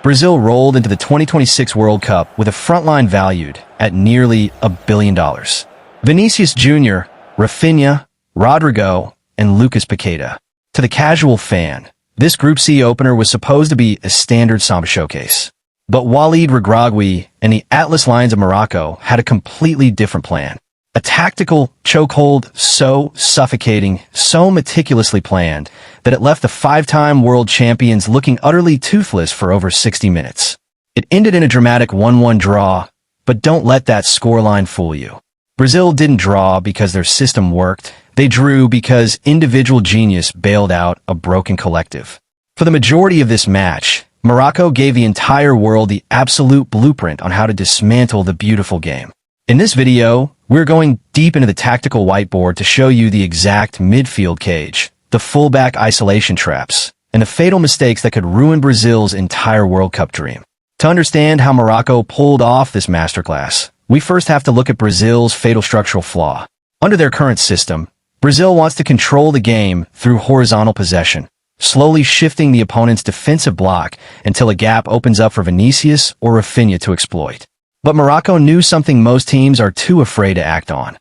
Brazil rolled into the 2026 World Cup with a frontline valued at nearly $1 billion. Vinícius Júnior, Raphinha, Rodrigo, and Lucas Paquetá. To the casual fan, this Group C opener was supposed to be a standard Samba showcase. But Walid Regragui and the Atlas Lions of Morocco had a completely different plan. A tactical chokehold so suffocating, so meticulously planned, that it left the five-time world champions looking utterly toothless for over 60 minutes. It ended in a dramatic 1-1 draw, but don't let that scoreline fool you. Brazil didn't draw because their system worked. They drew because individual genius bailed out a broken collective. For the majority of this match, Morocco gave the entire world the absolute blueprint on how to dismantle the beautiful game. In this video, we're going deep into the tactical whiteboard to show you the exact midfield cage, the fullback isolation traps, and the fatal mistakes that could ruin Brazil's entire World Cup dream. To understand how Morocco pulled off this masterclass, we first have to look at Brazil's fatal structural flaw. Under their current system, Brazil wants to control the game through horizontal possession, slowly shifting the opponent's defensive block until a gap opens up for Vinicius or Raphinha to exploit. But Morocco knew something most teams are too afraid to act on.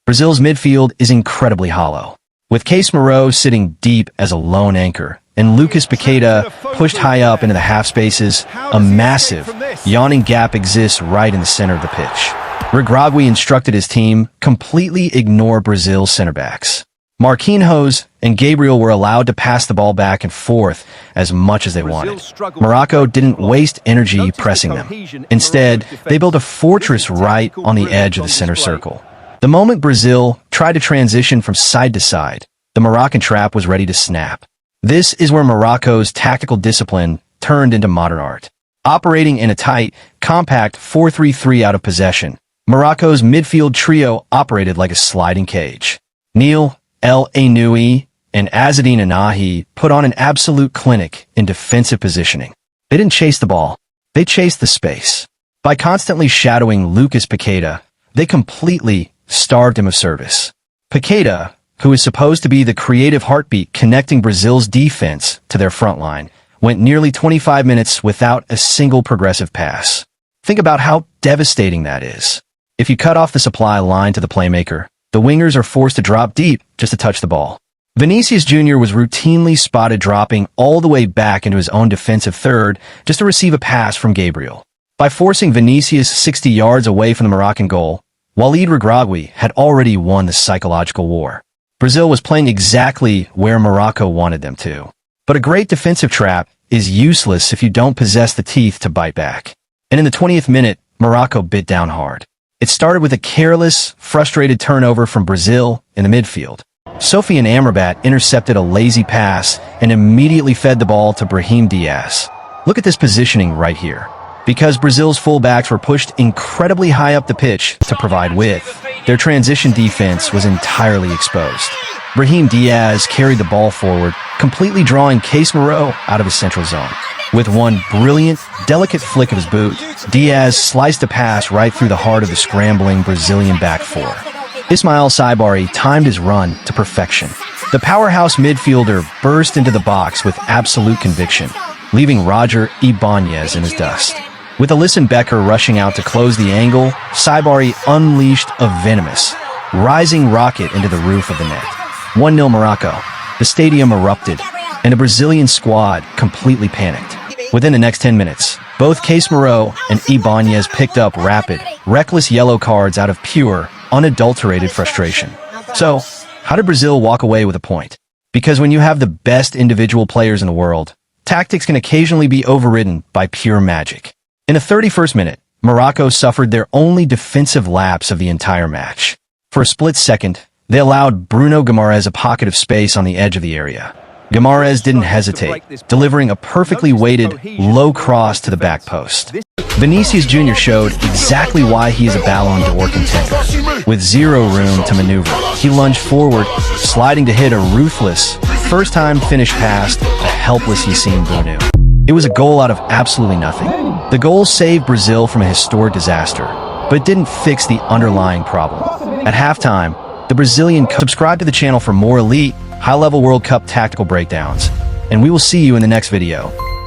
Brazil's midfield is incredibly hollow, with Casemiro sitting deep as a lone anchor, and Lucas Paquetá pushed high up into the half spaces. A massive, yawning gap exists right in the center of the pitch. Regragui instructed his team completely ignore Brazil's center backs. Marquinhos and Gabriel were allowed to pass the ball back and forth as much as they wanted. Morocco didn't waste energy pressing them. Instead, they built a fortress right on the edge of the center circle. The moment Brazil tried to transition from side to side, the Moroccan trap was ready to snap. This is where Morocco's tactical discipline turned into modern art. Operating in a tight, compact 4-3-3 out of possession, Morocco's midfield trio operated like a sliding cage. Aynaoui and Azzedine put on an absolute clinic in defensive positioning. They didn't chase the ball, they chased the space. By constantly shadowing Lucas Paquetá, they completely starved him of service. Paquetá, who is supposed to be the creative heartbeat connecting Brazil's defense to their front line, went nearly 25 minutes without a single progressive pass. Think about how devastating that is. If you cut off the supply line to the playmaker, the wingers are forced to drop deep just to touch the ball. Vinícius Júnior was routinely spotted dropping all the way back into his own defensive third just to receive a pass from Gabriel. By forcing Vinicius 60 yards away from the Moroccan goal, Walid Regragui had already won the psychological war. Brazil was playing exactly where Morocco wanted them to. But a great defensive trap is useless if you don't possess the teeth to bite back. And in the 20th minute, Morocco bit down hard. It started with a careless, frustrated turnover from Brazil in the midfield. Sofiane Amrabat intercepted a lazy pass and immediately fed the ball to Brahim Díaz. Look at this positioning right here. Because Brazil's fullbacks were pushed incredibly high up the pitch to provide width, their transition defense was entirely exposed. Brahim Díaz carried the ball forward, completely drawing Casemiro out of his central zone. With one brilliant, delicate flick of his boot, Diaz sliced a pass right through the heart of the scrambling Brazilian back four. Ismael Saibari timed his run to perfection. The powerhouse midfielder burst into the box with absolute conviction, leaving Roger Ibanez in his dust. With Alisson Becker rushing out to close the angle, Saibari unleashed a venomous, rising rocket into the roof of the net. 1-0 Morocco. The stadium erupted, and the Brazilian squad completely panicked. Within the next 10 minutes, both Casemiro and Ibanez picked up rapid, reckless yellow cards out of pure, unadulterated frustration. So, how did Brazil walk away with a point? Because when you have the best individual players in the world, tactics can occasionally be overridden by pure magic. In the 31st minute, Morocco suffered their only defensive lapse of the entire match. For a split second, they allowed Bruno Guimarães a pocket of space on the edge of the area. Guimarães didn't hesitate, delivering a perfectly weighted, low cross to the back post. Vinícius Júnior showed exactly why he is a Ballon d'Or contender. With zero room to maneuver, he lunged forward, sliding to hit a ruthless, first-time finish past a helpless Yassine Bounou. It was a goal out of absolutely nothing. The goal saved Brazil from a historic disaster, but it didn't fix the underlying problem. At halftime, the Brazilian subscribe to the channel for more elite, high-level World Cup tactical breakdowns, and we will see you in the next video.